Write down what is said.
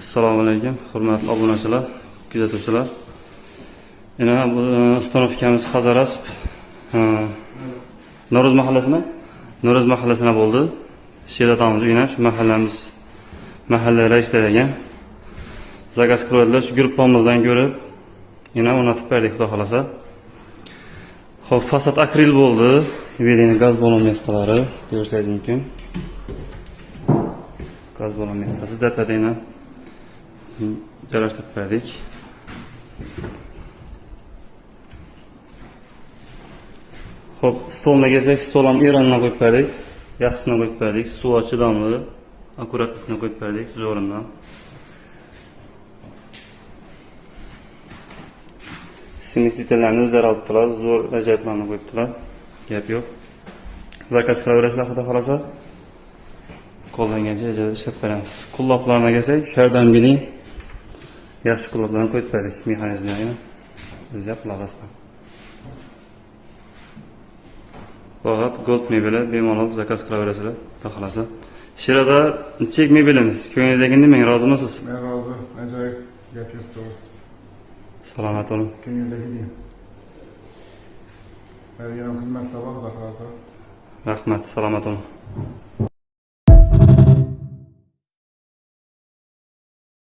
Assalomu alaykum, hurmatli obunachilar, kuzatuvchilar. Yana bu ustanovkamiz Hazarasp Noro'z mahallasida. Noro'z mahallasida bo'ldi. She'ratamiz yana shu mahalla raislari ekan. Zakaz qiladilar, shu gruppamizdan ko'rib yana o'rnatib berdik, xudo xolasa. Xo'p, fasad akril bo'ldi. Vedeni gaz balon mestalari ko'rishingiz mumkin. Gaz balon mestasi dapadayna joylashtirib berdik. Xo'p, stolga kelsak, stol ham erondan qo'yib berdik. Yaxshisini qo'yib berdik. Suv chidamli, akkuratlisini qo'yib berdik, zo'rindan. Simiklarni o'zlari olibdilar, zo'r ajoyiblarni qo'yibdilar. Gap yo'q. Zakaz qilaverasizlar, xudo xolasa. Qo'llangancha ajoyib ishlab beramiz. Qulloblarga kelsak, shardan biling. Yaxshi qulloblarni qo'yib berdik mexanizmlarga. Bizga quloqasdan. Faqat gold mebeli bemalol zakaz qilaverasizlar, xudo xolasa. Shirada chek mebelimiz. Ko'ngildagi nimang rozimisiz? Men rozi, ajoyib gap yurtimiz. Salomat bo'ling. Ko'ngildagi deyim. Bergan xizmatlar bor, xudo xolasa. Rahmat, salomat bo'ling.